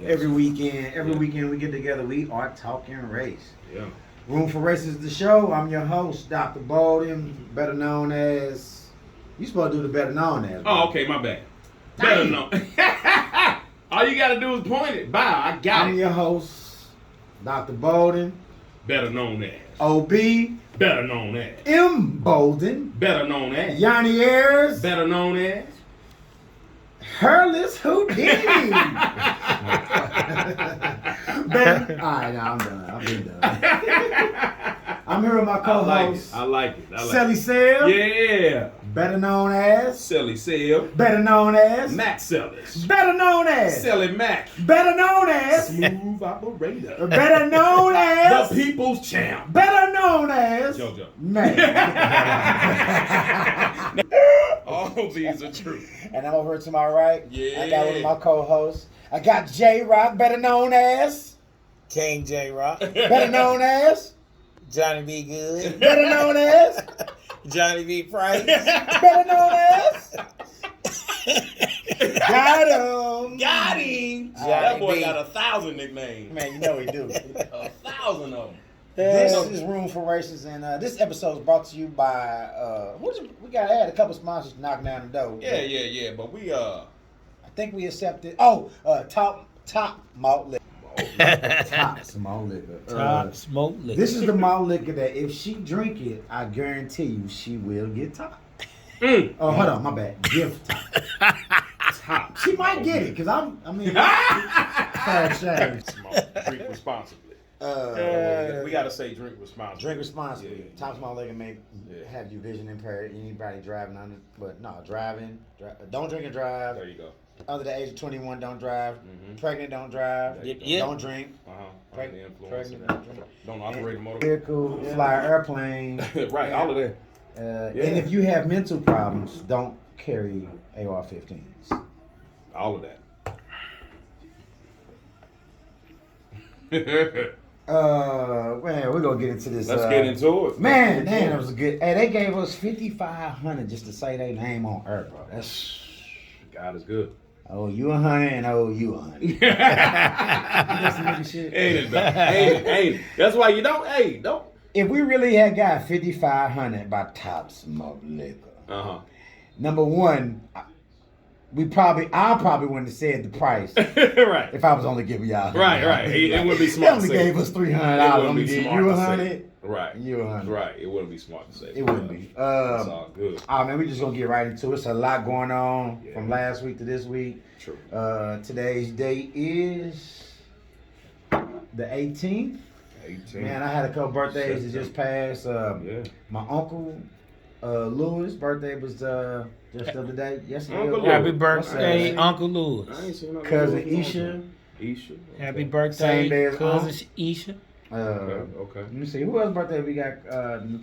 every weekend. Every weekend we get together. We are talking race. Yeah. Room for Races, the show. I'm your host, Dr. Bolden, better known as. You supposed to do the better known as. Oh, okay, my bad. Better known. All you gotta do is point it. Bow. I got I'm it. your host, Dr. Bolden. Better known as. OB. Better known as. M. Bolden. Better known as. Yanni Ayers. Better known as. Herless Houdini. Better. All right, now I'm done. I've been done. I'm here with my co-host. I like it. Sally Sale. Yeah. Better known as. Sally Sale. Better known as. Mac Sellers. Better known as. Sally Mac. Better known as. Smooth operator. Better known as. The People's Champ. Better known as. JoJo. Man. All these are true. And I'm over to my right. Yeah. I got one of my co-hosts. I got J Rock, better known as. King J Rock. Better known as. Johnny B. Good. Better known as. Johnny B. Price. Better known as. Got him. Got him. Johnny That boy B. got 1,000 nicknames. Man, you know we do. 1,000 of them. This is Room for Races, and this episode is brought to you by. We gotta add a couple sponsors to knock down the door. Yeah. But we I think we accepted. Top malt liquor. Top malt liquor. Top smoke liquor. This is the malt liquor that if she drink it, I guarantee you she will get top. Oh, hold on, my bad. Gift top. She might get it, cause fair shame. Drink responsibly. We gotta say drink responsibly. Drink responsibly. Yeah. Top small liquor may have you vision impaired. Anybody driving on it, but no, don't drink and drive. There you go. Under the age of 21, don't drive. Pregnant, don't drive. Yep. Don't drink. Pregnant, Pregnant, don't drink. Don't operate a motor. Vehicle, fly an airplane. Right, all of that. And if you have mental problems, don't carry AR-15s. All of that. Man, we're gonna get into this. Let's get into it. Man, damn, that was a good. Hey, they gave us $5,500 just to say their name on air, bro. That's God is good. oh, you 100 and oh, you 100. That's some nigga shit. Ain't it? That's why you don't. Hey, don't. If we really had got $5,500 by Top Smoke Liquor, number one, I probably wouldn't have said the price Right. if I was only giving y'all. Right. It wouldn't be They smart. only to say. gave us $300. It I'm wouldn't gonna be give smart you to say. 100. Right. And you 100. Right. It wouldn't be smart to say. It wouldn't be. It's all good. Oh man, we just gonna get right into it. It's a lot going on from last week to this week. True. Today's date is the 18th. 18. Man, I had a couple birthdays that just passed. My uncle Louis' birthday was just the other day. Yesterday. Uncle Louis. Happy birthday, Uncle I Louis. ain't seen no Cousin little Isha. Isha. Happy Same birthday, day as cousin Isha. Okay. Let me see who else birthday we got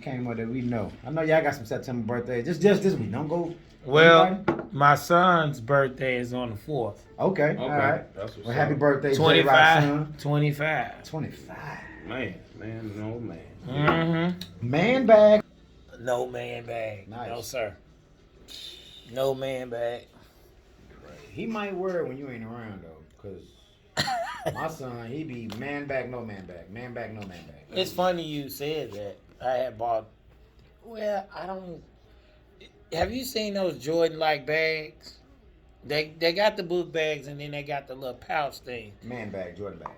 came up that we know. I know y'all got some September birthdays. Just this week. Don't go. Well, anybody? my son's birthday is on the 4th. Okay. All right. That's what's Well, happy up. birthday, J Rock son. 25. 25. Man, no man. Mm-hmm. Man bag. No man bag. Nice. No, sir. No man bag. He might wear it when you ain't around though, cause my son he be man bag, no man bag, man bag, no man bag. It's funny you said that. I had bought. Well, I don't. Have you seen those Jordan-like bags? They got the book bags and then they got the little pouch thing. Man bag, Jordan bag.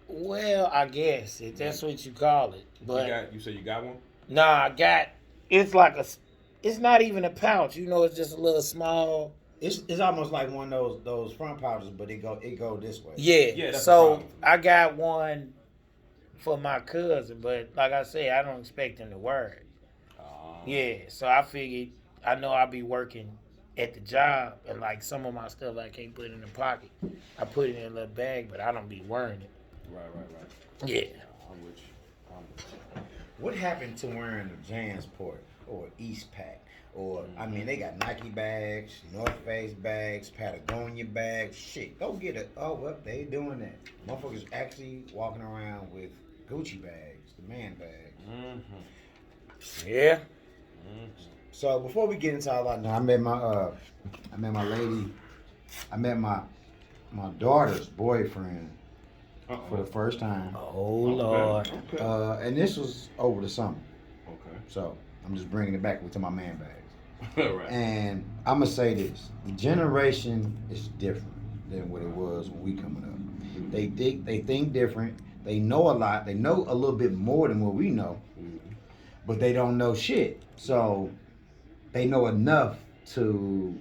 Well, I guess if that's what you call it. But You said you got one? nah, I got. It's like a. It's not even a pouch. You know, it's just a little small. It's almost like one of those front pouches, but it go this way. Yeah. that's the So problem. I got one for my cousin, but like I said, I don't expect him to wear it. Yeah. So I figured I know I'll be working at the job, and like some of my stuff I can't put in the pocket. I put it in a little bag, but I don't be wearing it. Right. Yeah. I'm with you. What happened to wearing a Jansport or East Pack? Or, I mean, they got Nike bags, North Face bags, Patagonia bags. Shit, go get it. Oh, well, they doing that. Motherfuckers actually walking around with Gucci bags, the man bags. Yeah. So before we get into all that, I met my lady. I met my my daughter's boyfriend Uh-oh. for the first time. Oh Lord. Okay. And this was over the summer. Okay. So I'm just bringing it back to my man bags. Right. And I'm going to say this. The generation is different than what it was when we coming up. They think different. They know a lot. They know a little bit more than what we know. But they don't know shit. So they know enough to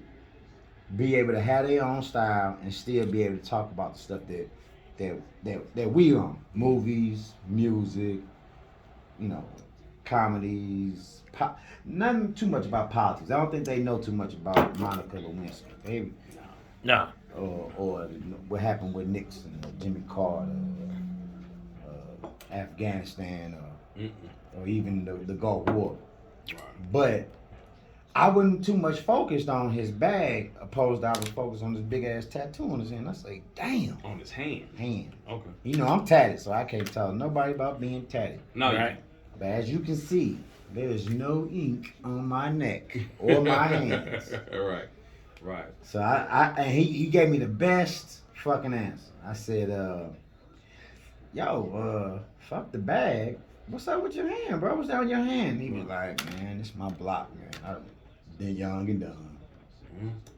be able to have their own style and still be able to talk about the stuff that we on. Movies, music, you know, comedies, nothing too much about politics. I don't think they know too much about Monica Lewinsky. They, No. or what happened with Nixon, or Jimmy Carter, Afghanistan, or even the Gulf War. Right. But I wasn't too much focused on his bag, opposed to I was focused on this big ass tattoo on his hand. I say, damn. On his hand. Okay. You know, I'm tatted, so I can't tell nobody about being tatted. No, Right. But as you can see, there is no ink on my neck or my hands. Right. Right. So and he gave me the best fucking answer. I said, fuck the bag. What's up with your hand, bro? What's that on your hand? He was like, man, it's my block, man. I've been young and done.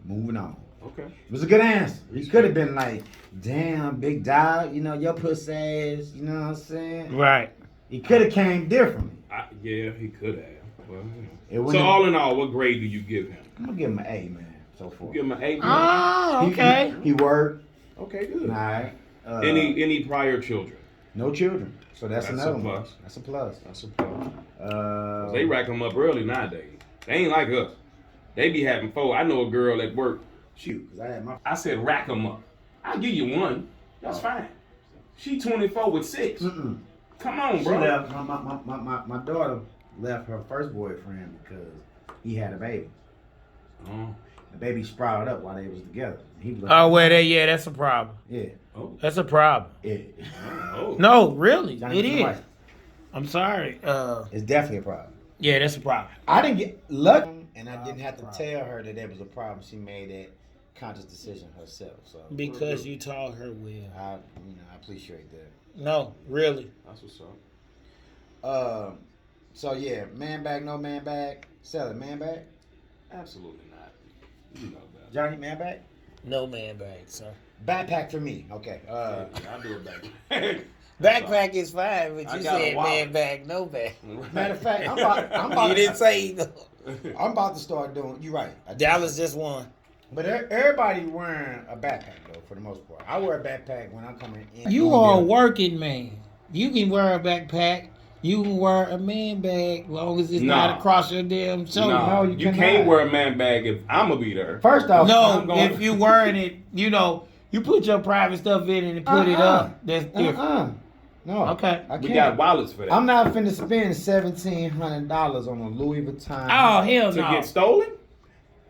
Moving on. Okay. It was a good answer. He could have been like, damn, big dog, you know, your pussy ass, you know what I'm saying? Right. He could have came differently. Yeah, he could have. Well, It so wouldn't have- all in all, what grade do you give him? I'm going to give him an A, man, so far. You give him an 8. Oh, okay. He worked. Okay, good. All right. Any prior children? No children. So that's That's another a one. plus. That's a plus. That's a plus. They They rack them up early nowadays. They ain't like us. They be having 4. I know a girl at work. Shoot, because I had my... I said rack them up. I'll give you 1. That's fine. She 24 with 6. Mm-mm. Come on, She bro. left, my daughter left her first boyfriend because he had a baby. Oh. The baby sprouted up while they was together. He was like, Oh, well, that's a problem. yeah. Oh. That's a problem. Yeah. Oh. No, really, Johnny it T's is. wife. I'm sorry. It's definitely a problem. Yeah, that's a problem. I didn't get lucky, and I didn't have to tell her that there was a problem. She made that conscious decision herself. So Because you taught her well. I appreciate that. No, really. That's what's up. So yeah, man bag, no man bag, sell it, man bag. Absolutely not. You know that. Johnny, man bag. No man bag, sir. Backpack for me. Okay. Yeah, I do it back. Backpack is fine, but I you got a said wallet. man bag, no bag. Matter of fact, I'm about You didn't say no. I'm about to start doing. You're right. That was just one. But everybody wearing a backpack though, for the most part. I wear a backpack when I'm coming in. You are a working man. You can wear a backpack. You can wear a man bag, long as it's Nah. not across your damn shoulder. No, you you cannot. can't wear a man bag if I'm gonna be there. First off, No, I'm going- if you wearing it, you put your private stuff in it and put it up. That's different. No. Okay. I We can't. got wallets for that. I'm not finna spend $1,700 on a Louis Vuitton. Oh hell to no. get stolen?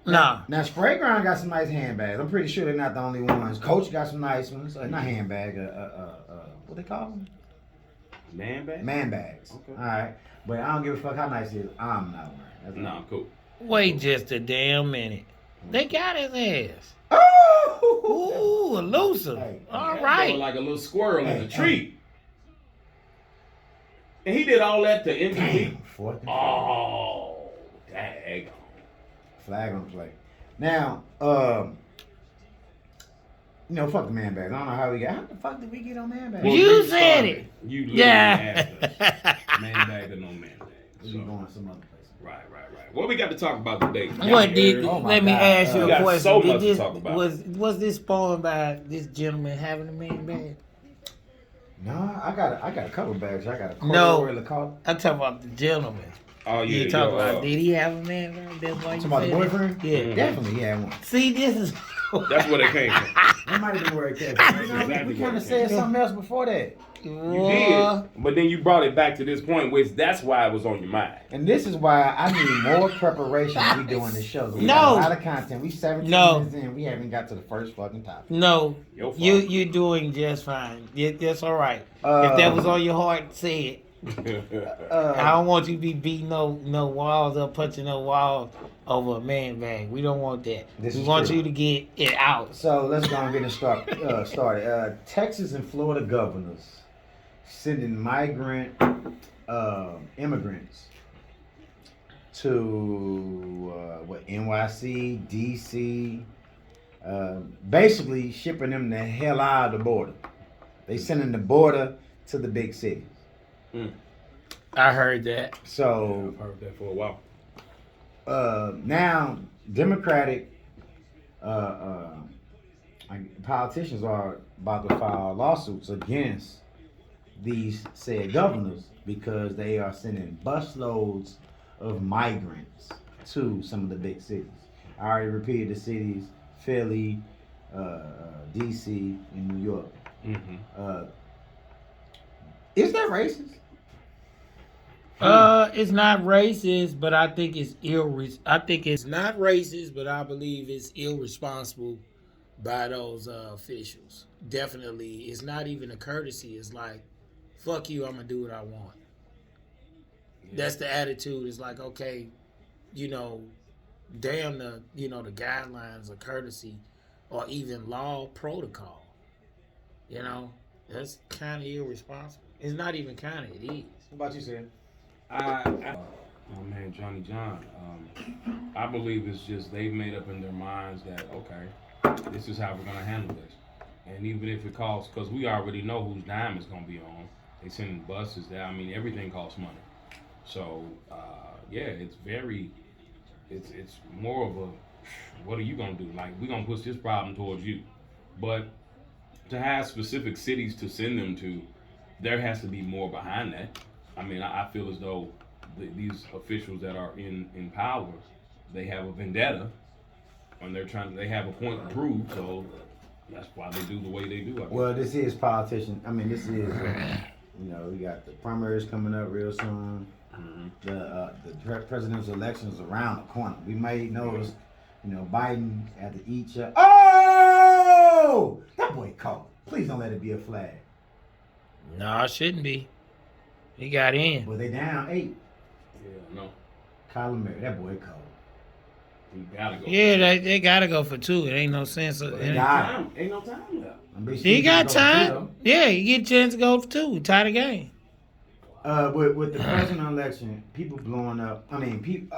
No. Now Spray Ground got some nice handbags. I'm pretty sure they're not the only ones. Coach got some nice ones. Not handbag. What they call them? Man bag? Man bags. Okay. All right. But I don't give a fuck how nice it is. I'm not wearing. That's No, cool. Wait just a damn minute. They got his ass. Oh. Ooh, elusive. Hey. All That right. boy like a little squirrel in Hey, a tree. And he did all that to Damn. MVP. Fourth and Oh, dang. flag on the play. Now, fuck the man bags. I don't know how we got. How the fuck did we get on man bags? You said it. You literally Yeah. asked us. Man bag or no man bag. We So, going some other place. right. What we got to talk about today? What did? Oh my Let me God. ask you We a got question. so Did much to this, talk about. Was this spawned by this gentleman having a man bag? No, I got a couple bags. I got a No. corduroy Lacoste. I'm talking about the gentleman. Oh, yeah. You talking yo, about? Did he have a man bag? That's why you Talking about the said it? boyfriend? Yeah. Definitely, he had one. See, this is. That's where they came from. That might have been where it came from. exactly We where kind it of said came something else before that. You did. But then you brought it back to this point, which that's why it was on your mind. And this is why I need more preparation when we doing this show. We No. got a lot of content. We 17 No. minutes in. We haven't got to the first fucking topic. No, Your fault. you're doing just fine. That's all right. If that was on your heart, say it. I don't want you to be beating no walls up, punching no walls over a man bag. We don't want that. We want you to get it out. So let's go and get it started. Texas and Florida governors sending migrant immigrants to NYC, DC, basically shipping them the hell out of the border. They sending the border to the big cities. I heard that. So I've heard that for a while. now Democratic politicians are about to file lawsuits against these said governors because they are sending busloads of migrants to some of the big cities. I already repeated the cities: Philly, DC, and New York. Is that racist? It's not racist, but I think it's I think it's not racist, but I believe it's irresponsible by those officials. Definitely, it's not even a courtesy. It's like, fuck you, I'm gonna do what I want. Yeah. That's the attitude. It's like, okay, damn the the guidelines of courtesy or even law protocol. That's kind of irresponsible. It's not even kind of. It is. What about you, Sam? My man Johnny John. I believe it's just they've made up in their minds that okay, this is how we're gonna handle this, and even if it costs, because we already know whose dime is gonna be on. They sending buses there. I mean, everything costs money. So it's more of a, what are you gonna do? Like, we're gonna push this problem towards you, but to have specific cities to send them to, there has to be more behind that. I mean, I feel as though these officials that are in power, they have a vendetta, and they have a point to prove. So that's why they do the way they do. Well, this is politician. I mean, this is we got the primaries coming up real soon. The presidential elections around the corner. We may notice, Biden had to eat your. Oh, that boy caught. Please don't let it be a flag. No, it shouldn't be. He got in. Well, they down 8. Yeah, no. Kyler Murray, that boy cold. He gotta go. Yeah, they gotta go for 2. It ain't no sense of. Ain't no time left. He got time. Yeah, you get a chance to go for 2. Tie the game. With the presidential election, people blowing up. I mean, people.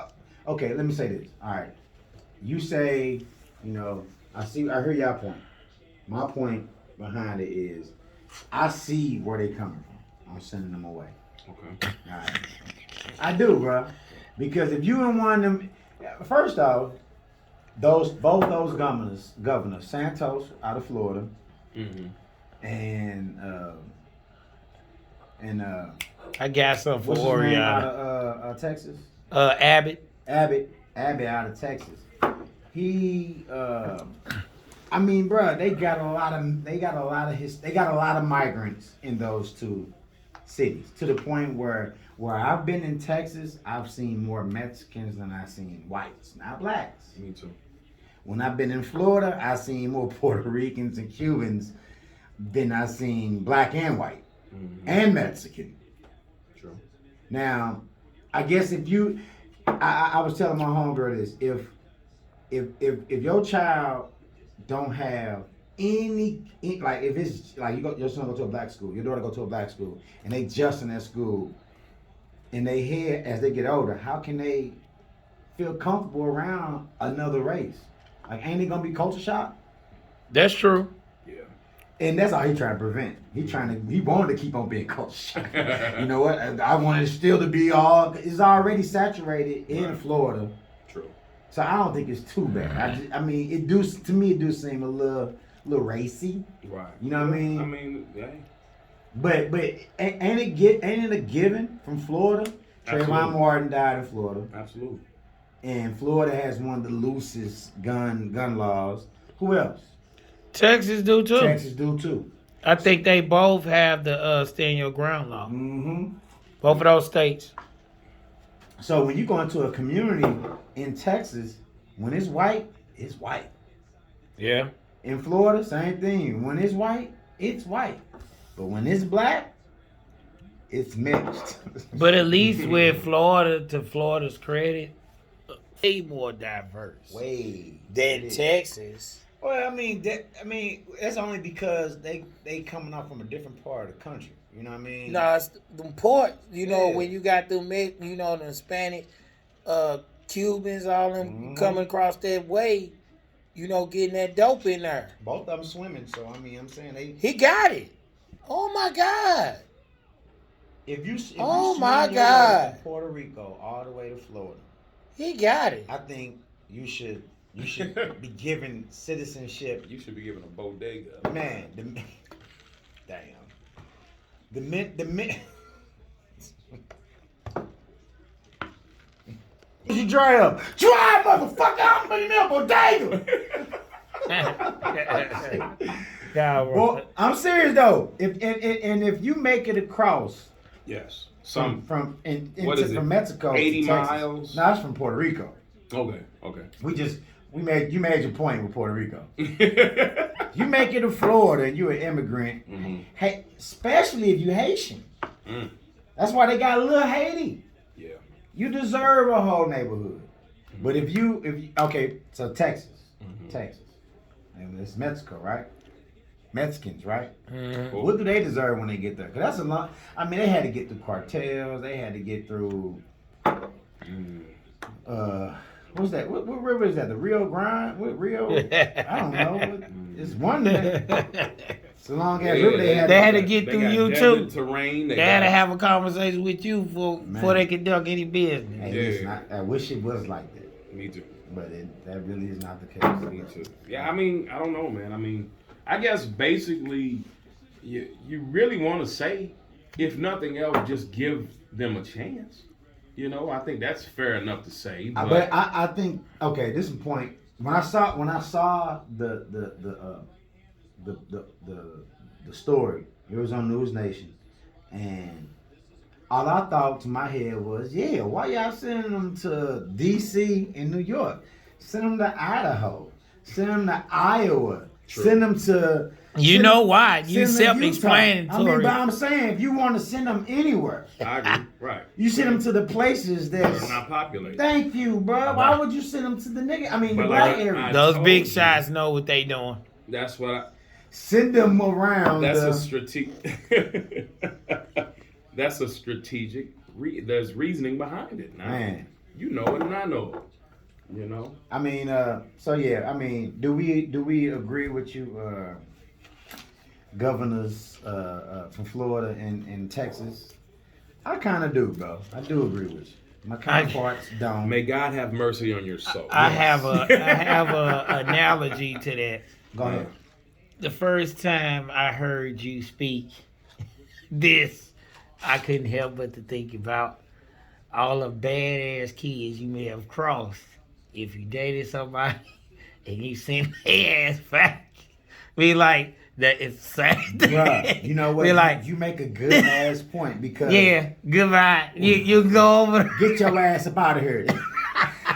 Okay, let me say this. All right, you say, I hear y'all point. My point behind it is, I see where they coming from. I'm sending them away. Okay. All right. I do, bro. Because if you don't want them, first off, both those governors, Santos out of Florida, and I got something for what's his name out Oriana. of Texas? Abbott. Abbott out of Texas. He, I mean, bro, they got a lot of migrants in those 2 cities, to the point where I've been in Texas, I've seen more Mexicans than I've seen whites, not blacks. Me too. When I've been in Florida, I've seen more Puerto Ricans and Cubans than I've seen black and white and Mexican. True. Now, I guess if you, I was telling my homegirl this, if your child don't have any, like, if it's like your son go to a black school, your daughter go to a black school, and they just in that school, and they hear as they get older, how can they feel comfortable around another race? Like, ain't it gonna be culture shock? That's true. Yeah. And that's all he trying to prevent. He wanted to keep on being culture shock. You know what? I wanted it still to be it's already saturated in Florida. True. So I don't think it's too bad. I mean, it do seem a little racy. Right. You know what I mean? I mean, yeah. But ain't it a given from Florida? Trayvon Martin died in Florida. Absolutely. And Florida has one of the loosest gun laws. Who else? Texas do too. Texas do too. I think they both have the stand your ground law. Mm-hmm. Both of those states. So when you go into a community in Texas, when it's white, it's white. Yeah. In Florida, same thing. When it's white, it's white. But when it's black, It's mixed. But at least with Florida, to Florida's credit, way more diverse Way than Texas. Well, I mean, that's only because they coming off from a different part of the country. You know what I mean? No, it's the port. You know, Yeah. when you got them, you know, the Hispanic, Cubans, all them coming across that way, you know, getting that dope in there. Both of them swimming, so I mean, I'm saying He got it. Oh my God. if you Oh, swim my your way God. from Puerto Rico all the way to Florida, He got it. I think you should be given citizenship. You should be given a bodega. Man, damn. The mint. You dry up. Dry, motherfucker! I'm gonna be a bodega. Well, I'm serious though. If you make it across Yes. from what is it? from Mexico, 80 to Texas, miles? No, it's from Puerto Rico. Okay. You made your point with Puerto Rico. You make it to Florida and you're an immigrant. Mm-hmm. Hey, especially if you Haitian. Mm. That's why they got a little Haiti. Yeah. You deserve a whole neighborhood. But if you okay, so Texas, and it's Mexico, right? Mexicans, right? Mm-hmm. What do they deserve when they get there? Because that's a lot. I mean, they had to get through cartels. They had to get through. What's that? What river is that? The Rio Grande? What Rio? I don't know. It's one there. It's a long ass river. They had to get through you desert too. Terrain. They had to have a conversation with you before they could duck any business. Hey, listen, I wish it was like that. Me too. But that really is not the case. Me too. Yeah, I mean, I don't know, man. I mean, I guess basically, you really want to say, if nothing else, just give them a chance. You know, I think that's fair enough to say. But I think okay, this is the point. When I saw the story, it was on News Nation, and all I thought to my head was, yeah, why y'all sending them to D.C. and New York? Send them to Idaho. Send them to Iowa. True. Send them to. You know why? You send them to Utah. self-explanatory. I mean, but I'm saying if you want to send them anywhere, I agree. Right. you send them to the places that's They're not populated. Thank you, bro. Why would you send them to the nigga? I mean, the But black like area. Those big shots know what they doing. That's what I. Send them around. That's a strategic. That's a strategic. There's reasoning behind it. Now, Man. you know it, and I know it. You know. I mean, so yeah. I mean, do we agree with you, governors from Florida and Texas? I kind of do, bro. I do agree with you. My counterparts don't. May God have mercy on your soul. I have a analogy to that. Go ahead. The first time I heard you speak this, I couldn't help but to think about all the badass kids you may have crossed if you dated somebody and you sent their ass back. Be like that. It's Bruh, you know what? Be like, you make a good ass point because yeah, goodbye. You go over. get your ass up out of here.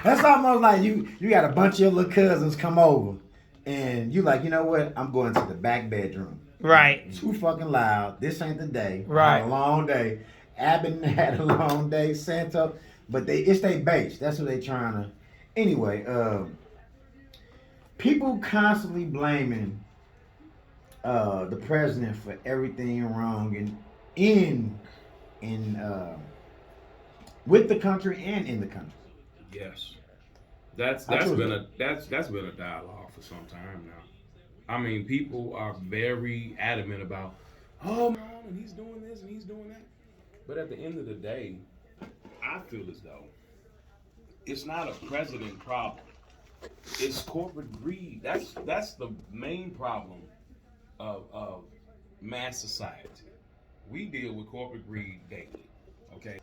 That's almost like you got a bunch of your little cousins come over. And you like, you know what? I'm going to the back bedroom. Right. Too fucking loud. This ain't the day. Right. I had a long day. Abbott had a long day. Santo. But it's their base. That's what they trying to. Anyway, people constantly blaming the president for everything wrong in with the country and in the country. Yes. That's been a dialogue for some time now. I mean, people are very adamant about, oh no, and he's doing this and he's doing that. But at the end of the day, I feel as though it's not a president problem. It's corporate greed. That's the main problem of mass society. We deal with corporate greed daily. Okay.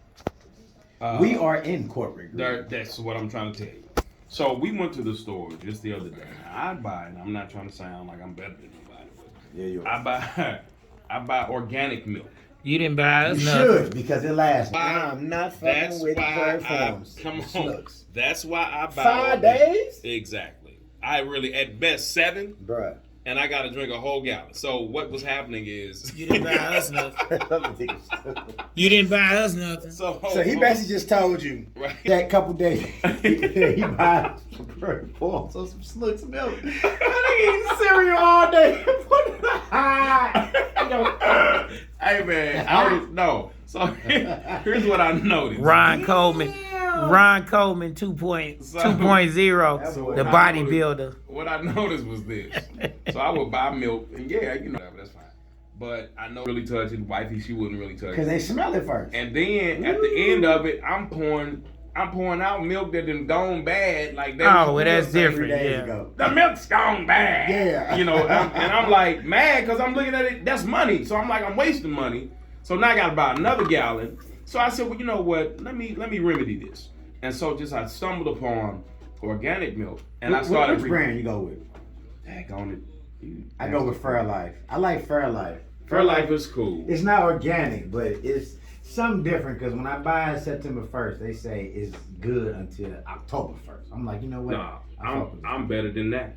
We are in corporate greed. That's what I'm trying to tell you. So we went to the store just the other day. Now, I buy, and I'm not trying to sound like I'm better than nobody, but Yeah, you are. I buy organic milk. You didn't buy us You nothing. should, because it lasts. I'm not fucking That's with why forms. come on. Slugs. That's why I buy 5 days? Exactly. I really at best 7, Bruh. and I got to drink a whole gallon. So what was happening is You didn't buy us nothing. You didn't buy us nothing. So he basically just told you Right. that couple days he buys pour some slugs of milk. I eating cereal all day. Hey man, no. So here's what I noticed. Ron Coleman 2.0, the bodybuilder. What I noticed was this. So I would buy milk, and that's fine. But I know really touch it. Wifey, she wouldn't really touch Because it. they smell it first. And then at the end of it, I'm pouring out milk that done gone bad. Like that. Oh, well, that's different. 3 days Yeah. ago. The milk's gone bad. Yeah. And I'm like mad because I'm looking at it. That's money. So I'm like, I'm wasting money. So now I got to buy another gallon. So I said, well, you know what? Let me remedy this. And so I stumbled upon organic milk, and I started. Which brand you go with? Daggone it. I go with Fairlife. I like Fairlife. Fairlife is cool. It's not organic, but it's something different because when I buy it September 1st, they say it's good until October 1st. I'm like, you know what? Nah, I'm better than that.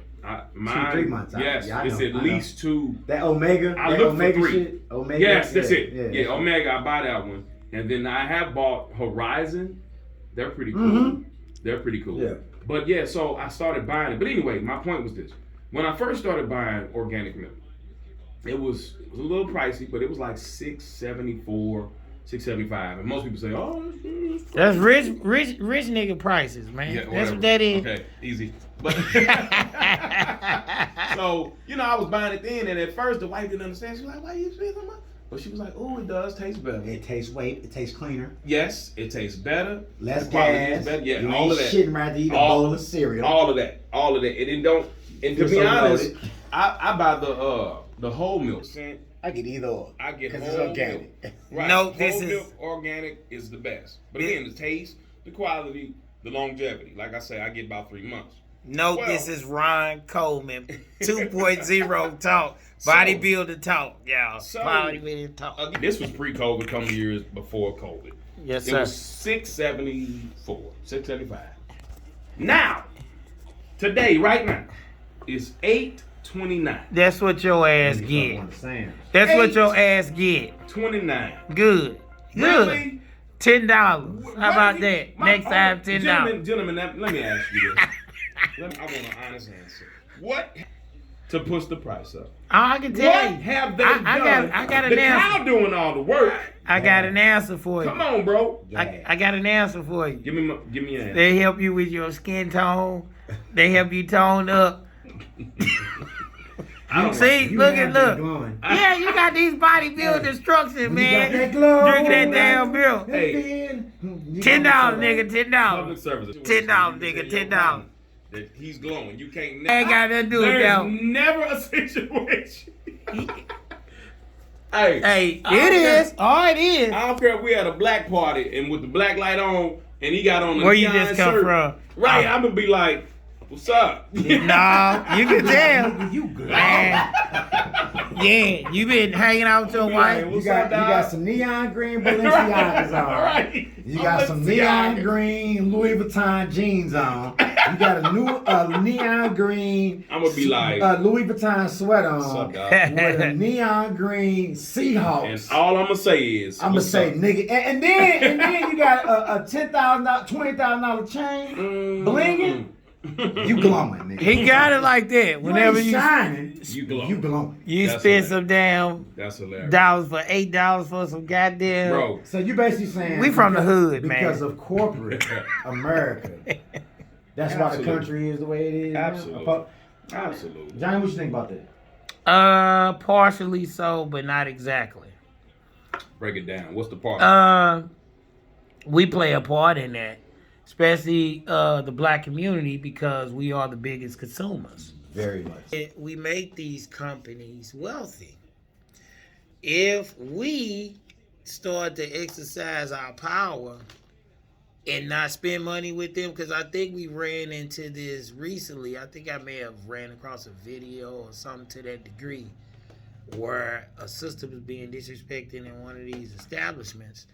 Mine, 3 months out. Yes, Yeah, I it's know, at I know. least 2. That Omega, I that look Omega for 3. shit. Omega, Yes, that's it. Yeah, Yeah, Omega, I buy that one. And then I have bought Horizon. They're pretty cool. Mhm. They're pretty cool. Yeah. But yeah, so I started buying it. But anyway, my point was this. When I first started buying organic milk, it was a little pricey, but it was like $6.74, $6.75. And most people say, oh, That's rich nigga prices, man. yeah, That's whatever. what that is. Okay, easy. But so, I was buying it then, and at first the wife didn't understand. She was like, why you spending so much? But she was like, oh, it does taste better. It tastes it tastes cleaner. Yes, it tastes better. Less The quality gas. is better. Yeah, you all ain't of that. shitting right to eat a bowl of cereal. All of that. And it don't. And to It's be so honest, loaded. I buy the whole milk. I get either or. I get Because whole it's organic. milk. Right. No, whole this is- milk organic is the best. But again, the taste, the quality, the longevity. Like I say, I get about 3 months. No, Well- this is Ron Coleman 2.0 talk. Bodybuilder talk, y'all. So- Bodybuilder talk. This was pre-COVID, couple years before COVID. Yes, It sir. was $6.74, $6.75. Now, today, right now, is $8.29. That's what your ass You get. don't understand. That's what your ass get. $29. Good. Good. Really? $10. How about Really? that? Next time, $10. Gentlemen, let me ask you this. I want an honest answer. What to push the price up? I can tell What you. have they I done? got an the answer. cow doing all the work. I got an answer for you. Come on, bro. I got an answer for you. Give me an answer. They help you with your skin tone. They help you tone up. I don't See, You look have at been look. glowing. Yeah, you got these bodybuilder instructions, When you man. got that glow, Drink that damn milk. Hey. $10, nigga. $10. Public service. $10, nigga, $10. That he's glowing. You can't. Ain't got nothing to do with There's that. never a situation. Hey, Hey, I it don't care- is. Oh, it is. I don't care if we had a black party and with the black light on and he got on the Where you neon just come shirt, from? right? I'm gonna be like, "What's up?" Nah, you can tell. You glowing. Man. Yeah, you been hanging out with your Be wife. like, You What's got, up, you dog? got some neon green Balenciagas on. Right. You got some neon green Louis Vuitton jeans on. You got a new neon green. I'm gonna be like, Louis Vuitton sweater "What's up, on dog?" with a neon green Seahawks. And all I'm gonna say is, I'm gonna "What's say, up?" nigga, and then you got a $10,000, $20,000 chain, blinging. You glowing, nigga. He got it like that. Whenever you you ain't shining, You glowing. you glowing. you That's spend hilarious. some damn That's hilarious, dollars for $8 for some goddamn. bro. So you basically saying We from the hood, man. because of corporate America. That's why the Absolutely. country is the way it is. now? Absolutely. Absolutely. Johnny, what you think about that? Partially so, but not exactly. Break it down. What's the part? We play a part in that, especially the black community, because we are the biggest consumers. Very much. We make these companies wealthy. If we start to exercise our power and not spend money with them, because I think we ran into this recently. I think I may have ran across a video or something to that degree where a sister was being disrespected in one of these establishments.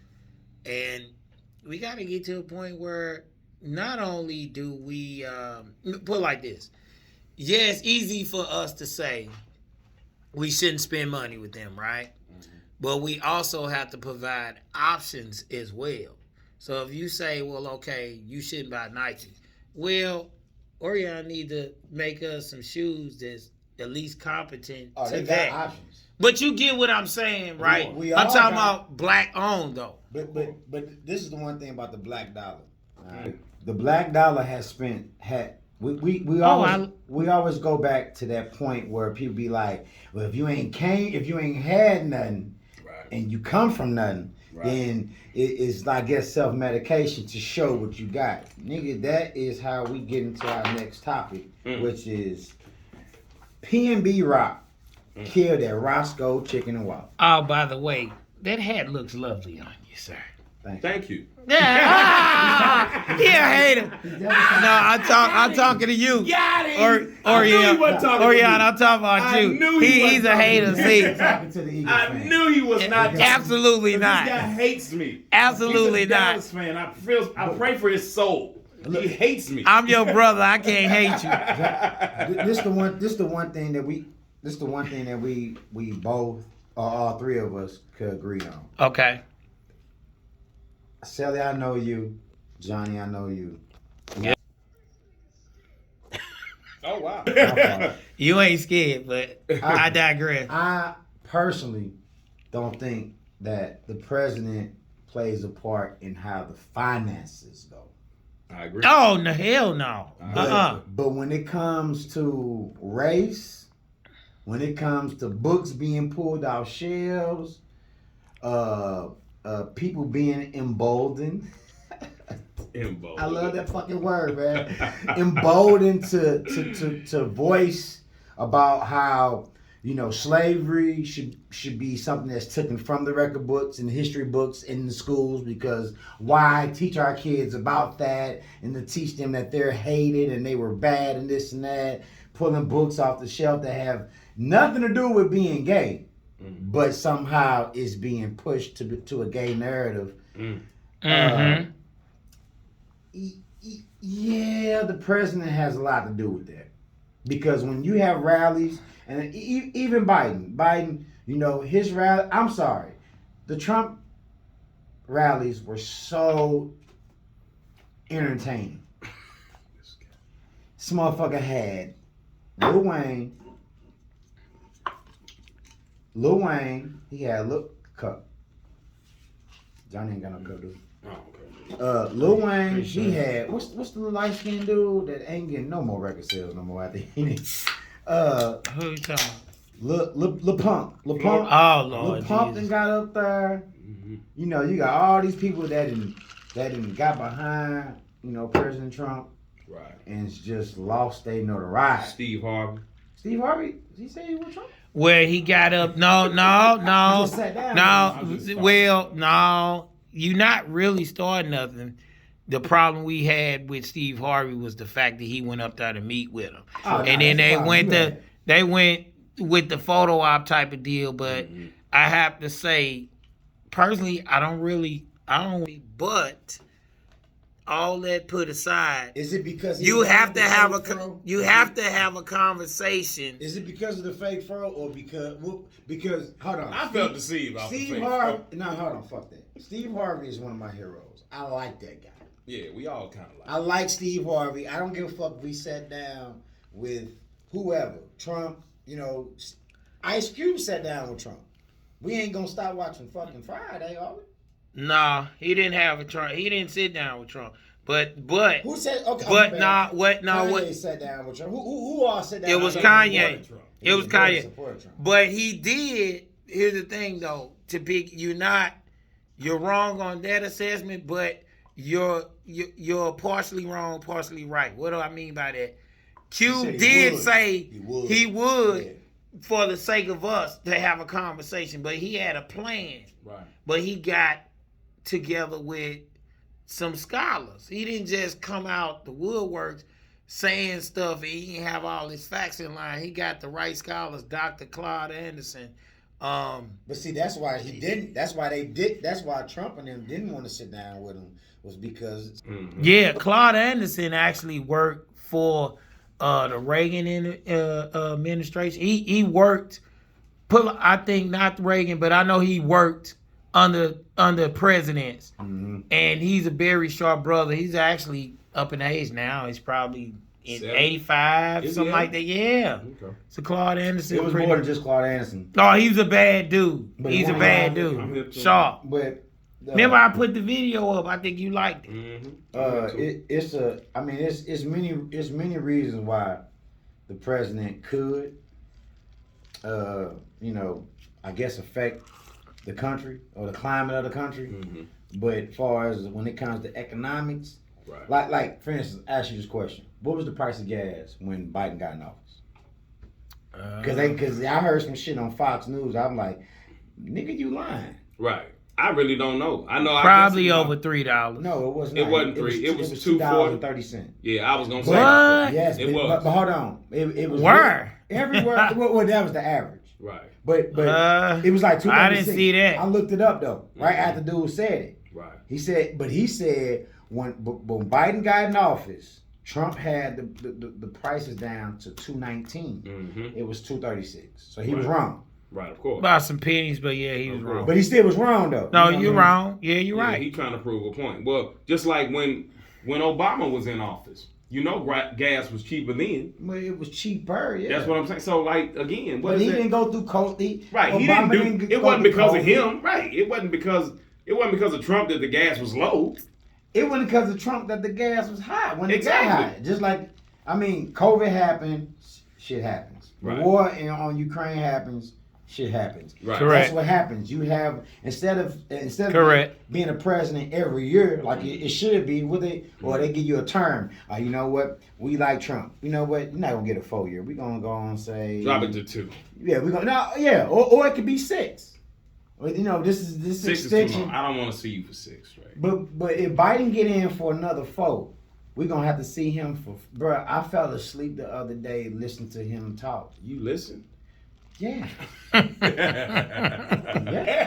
And we got to get to a point where not only do we, put it like this. Yeah, it's easy for us to say, we shouldn't spend money with them, right? But we also have to provide options as well. So if you say, well, okay, you shouldn't buy Nike. Well, Orion need to make us some shoes that's at least competent Oh, to they that. got options. But you get what I'm saying, right? We I'm all talking got- about black owned though. But this is the one thing about the black dollar. Right? The black dollar has spent we always go back to that point where people be like, well, if you ain't had nothing, Right. and you come from nothing, Right. then it's I guess self-medication to show what you got. Nigga, that is how we get into our next topic, which is P&B Rock killed at Roscoe Chicken and Waffle. Oh, by the way, that hat looks lovely on you, sir. Thank you. Yeah, he a hater. No, I'm talking to you. Got him. Or I knew he wasn't talking to me. I'm talking about I you. knew he He's wasn't a hater. See, Talking to the Eagles I fan. knew he was not. absolutely This guy not. hates me. Absolutely He's a not. Dallas fan. I pray for his soul. He hates me. I'm your brother. I can't hate you. This the one thing that we both, or all three of us, could agree on. Okay. Sally, I know you. Johnny, I know you. Oh wow. You ain't scared, but I digress. I personally don't think that the president plays a part in how the finances go. I agree. Oh, no, hell no. But when it comes to race, when it comes to books being pulled off shelves, people being emboldened. Emboldened. I love that fucking word, man. Emboldened to voice about how, you know, slavery should be something that's taken from the record books and history books in the schools, because why teach our kids about that and to teach them that they're hated and they were bad and this and that, pulling books off the shelf that have nothing to do with being gay, but somehow is being pushed to a gay narrative. Yeah, the president has a lot to do with that, because when you have rallies, and even Biden, you know, his rally. I'm sorry, the Trump rallies were so entertaining. This motherfucker had Lil Wayne. He had Lil Cup. Johnny ain't got no cup, dude. Oh, okay. Lil Wayne, he had what's the light skinned dude that ain't getting no more record sales no more after he Who you talking about? Lil Pump. Oh, Lord Lil Pump Jesus. done got up there. You know, you got all these people that got behind, you know, President Trump, Right. and it's just lost their notoriety. Steve Harvey. Steve Harvey, did he say he was Trump? Where he got up? No. He just sat down. No. You're not really starting nothing. The problem we had with Steve Harvey was the fact that he went up there to meet with him, and then they went with the photo op type of deal. But I have to say, personally, I don't. But all that put aside, Is it because you have to have a conversation. Is it because of the fake fro, or because hold on? I felt deceived off the Steve fake Harvey. No, hold on. Fuck that. Steve Harvey is one of my heroes. I like that guy. Yeah, we all kind of like. I like Steve Harvey. I don't give a fuck if we sat down with whoever. Trump, you know, Ice Cube sat down with Trump. We ain't gonna stop watching fucking Friday, are we? Nah, he didn't have a Trump. He didn't sit down with Trump. But Who said? Okay, but man. nah, what? Kanye sat down with Trump. Who all sat down? It was with Kanye. Trump? It was He very Kanye. supportive of Trump. But he did. Here's the thing, though. To pick, you're wrong on that assessment, but you're partially wrong, partially right. What do I mean by that? Q said he did would. say he would Yeah. for the sake of us to have a conversation, but he had a plan. Right. But he got together with some scholars. He didn't just come out the woodworks saying stuff and he didn't have all his facts in line. He got the right scholars, Dr. Claude Anderson. But see, that's why he didn't. That's why they did. That's why Trump and them didn't want to sit down with him, was because Yeah, Claude Anderson actually worked for the Reagan administration. He worked I think not Reagan, but I know he worked under presidents, and he's a very sharp brother. He's actually up in age now. He's probably in 85, something like that. Yeah. Okay. So Claude Anderson. It was more than just Claude Anderson. Oh, he was a bad dude. He's a bad dude. Sharp. But remember, I put the video up. I think you liked it. It's many reasons why the president could, I guess affect the country or the climate of the country. But as far as when it comes to economics, right. like for instance, ask you this question: what was the price of gas when Biden got in office? Because I heard some shit on Fox News. I'm like, nigga, you lying? Right. I really don't know. I know probably over $3. No, it wasn't. It wasn't $3. It was $2.30. Yeah, I was gonna say. What? Yes, it was. But hold on, it was where everywhere. well, that was the average. Right. But it was like $2.36. I didn't see that. I looked it up though. Right after dude said it. Right. He said when Biden got in office, Trump had the prices down to $2.19. It was $2.36. So he was wrong. Right, of course. About some pennies, but yeah, he was wrong. But he still was wrong though. No, you're wrong. Yeah, you're right. He trying to prove a point. Well, just like when Obama was in office, gas was cheaper then. Well, it was cheaper. Yeah, that's what I'm saying. So like again, but he didn't go through COVID. Right, Obama he didn't do. It wasn't because of him. Right, it wasn't because of Trump that the gas was low. It wasn't because of Trump that the gas was high. When it got high, just like COVID happened, shit happens. Right. War on Ukraine happens. Shit happens. Right. Correct. That's what happens. You have instead of being a president every year like it should be, or they give you a term. You know what? We like Trump. You know what? You're not gonna get a 4 year. We're gonna go on and say drop it to 2. Yeah, we're gonna or it could be 6. This is 6 extension. is too long. I don't want to see you for 6, right? But if Biden get in for another 4, we're gonna have to see him for. Bruh, I fell asleep the other day listening to him talk. You listen. Yeah.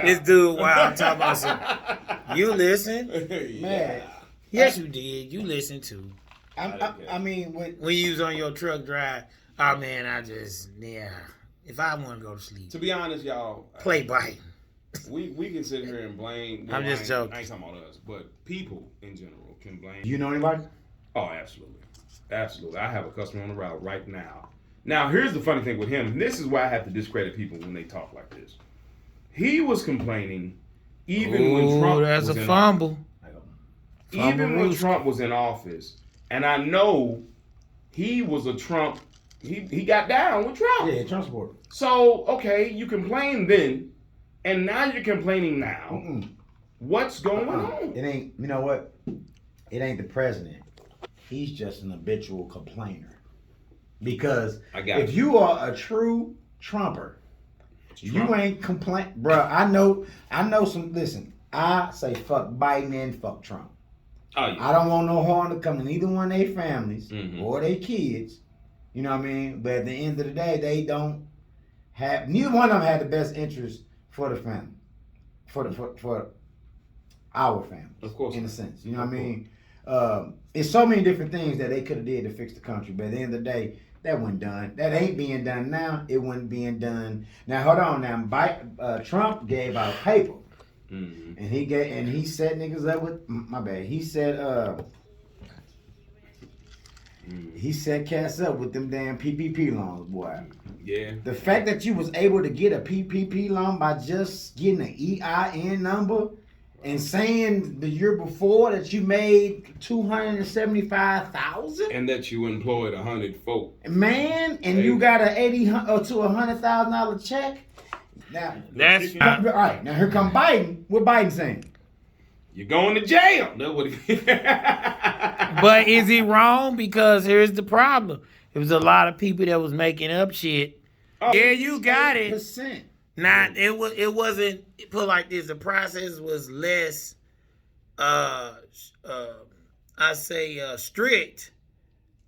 This dude, wow, I'm talking about some. You listen, man. Yes, you did. You listened too. I mean, when you was on your truck drive, oh man, if I want to go to sleep. To be honest, y'all, play Biden. We can sit here and blame. I'm just joking. I ain't talking about us, but people in general can blame. You know anybody? Oh, absolutely, absolutely. I have a customer on the route right now. Now, here's the funny thing with him, and this is why I have to discredit people when they talk like this. He was complaining even when Trump was in fumble. Even when Trump was in office, and I know he was a Trump, he got down with Trump. Yeah, Trump supporter. So, okay, you complained then, and now you're complaining now. What's going on? It ain't, you know what? It ain't the president. He's just an habitual complainer. Because if you are a true Trumper, you ain't complain, bro. I know some. Listen, I say fuck Biden and fuck Trump. Oh, yeah. I don't want no harm to come to neither one of their families or their kids. You know what I mean? But at the end of the day, they don't have. Neither one of them had the best interest for the family, for our family. Of course, in a sense. You know what I mean? It's so many different things that they could have did to fix the country, but at the end of the day, that wasn't done. That ain't being done now. It wasn't being done. Now hold on. Now Trump gave out paper, and he set niggas up with my bad. He set cats up with them damn PPP loans, boy. Yeah. The fact that you was able to get a PPP loan by just getting an EIN number. And saying the year before that you made $275,000, and that you employed 100 folk, man, and you got an $80,000 to $100,000 check. Now that's all right. Now here come Biden. What Biden saying? You're going to jail. That's what he. But is he wrong? Because here's the problem: it was a lot of people that was making up shit. Oh, yeah, you got it. Not it wasn't put like this. The process was less strict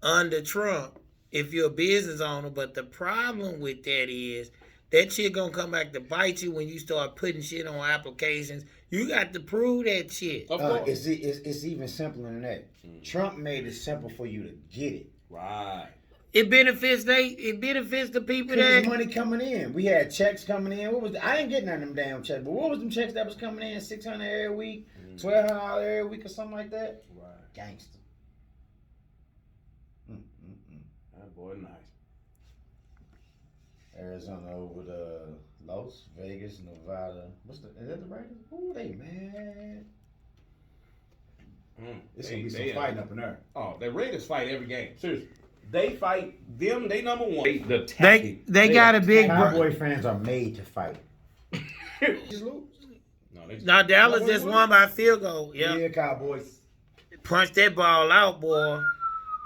under Trump if you're a business owner. But the problem with that is that shit gonna come back to bite you when you start putting shit on applications. You got to prove that shit. Of course. It's even simpler than that. Trump made it simple for you to get it. Right. It benefits the people There's that. money coming in. We had checks coming in. What was I ain't getting none of them damn checks, but what was them checks that was coming in? $600 every week, $1,200 every week, or something like that. Right. Gangster. That boy nice. Arizona over the Las Vegas, Nevada. Is that the Raiders? Ooh, they mad. It's gonna be some fighting up in there. Oh, the Raiders fight every game. Seriously. They fight them, they number one. They got a big Cowboy fans are made to fight. Just lose. Now Dallas just won by a field goal. Yeah, Cowboys. Punch that ball out, boy.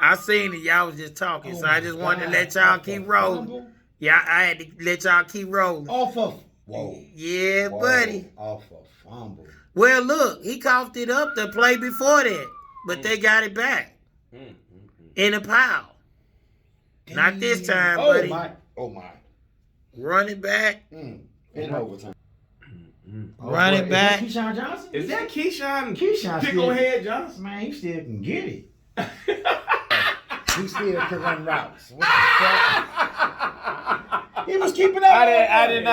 I seen it. Y'all was just talking, so I just wanted to let y'all keep rolling. Yeah, I had to let y'all keep rolling. Off of. Whoa. Yeah, buddy. Off of fumble. Well, look, he coughed it up the play before that, but they got it back in a pile. Not this time, buddy. Oh my. Running back. In overtime. Running back. Is that Keyshawn Johnson? Is that Keyshawn Keyshawn Picklehead Johnson? Man, he still can get it. He still can run routes. What the fuck? He was keeping up. I did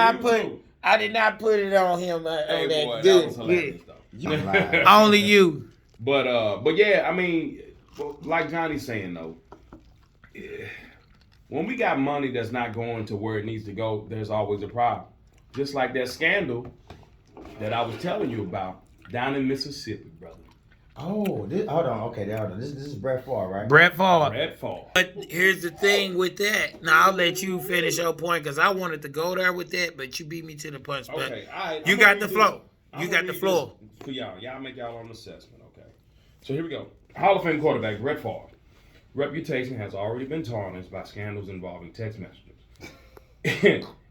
not put it on him. Hey, on boy, that. that was hilarious, though. You lied. Only you. But yeah, I mean, like Johnny's saying though, when we got money that's not going to where it needs to go, there's always a problem. Just like that scandal that I was telling you about down in Mississippi, brother. Oh, hold on. Okay, hold on. This is Brett Favre, right? Brett Favre. Brett Favre. But here's the thing with that. Now I'll let you finish your point because I wanted to go there with that, but you beat me to the punch. But Okay, all right. you got the flow. You got the floor. For y'all. Y'all make y'all own assessment, okay? So here we go. Hall of Fame quarterback, Brett Favre. Reputation has already been tarnished by scandals involving text messages.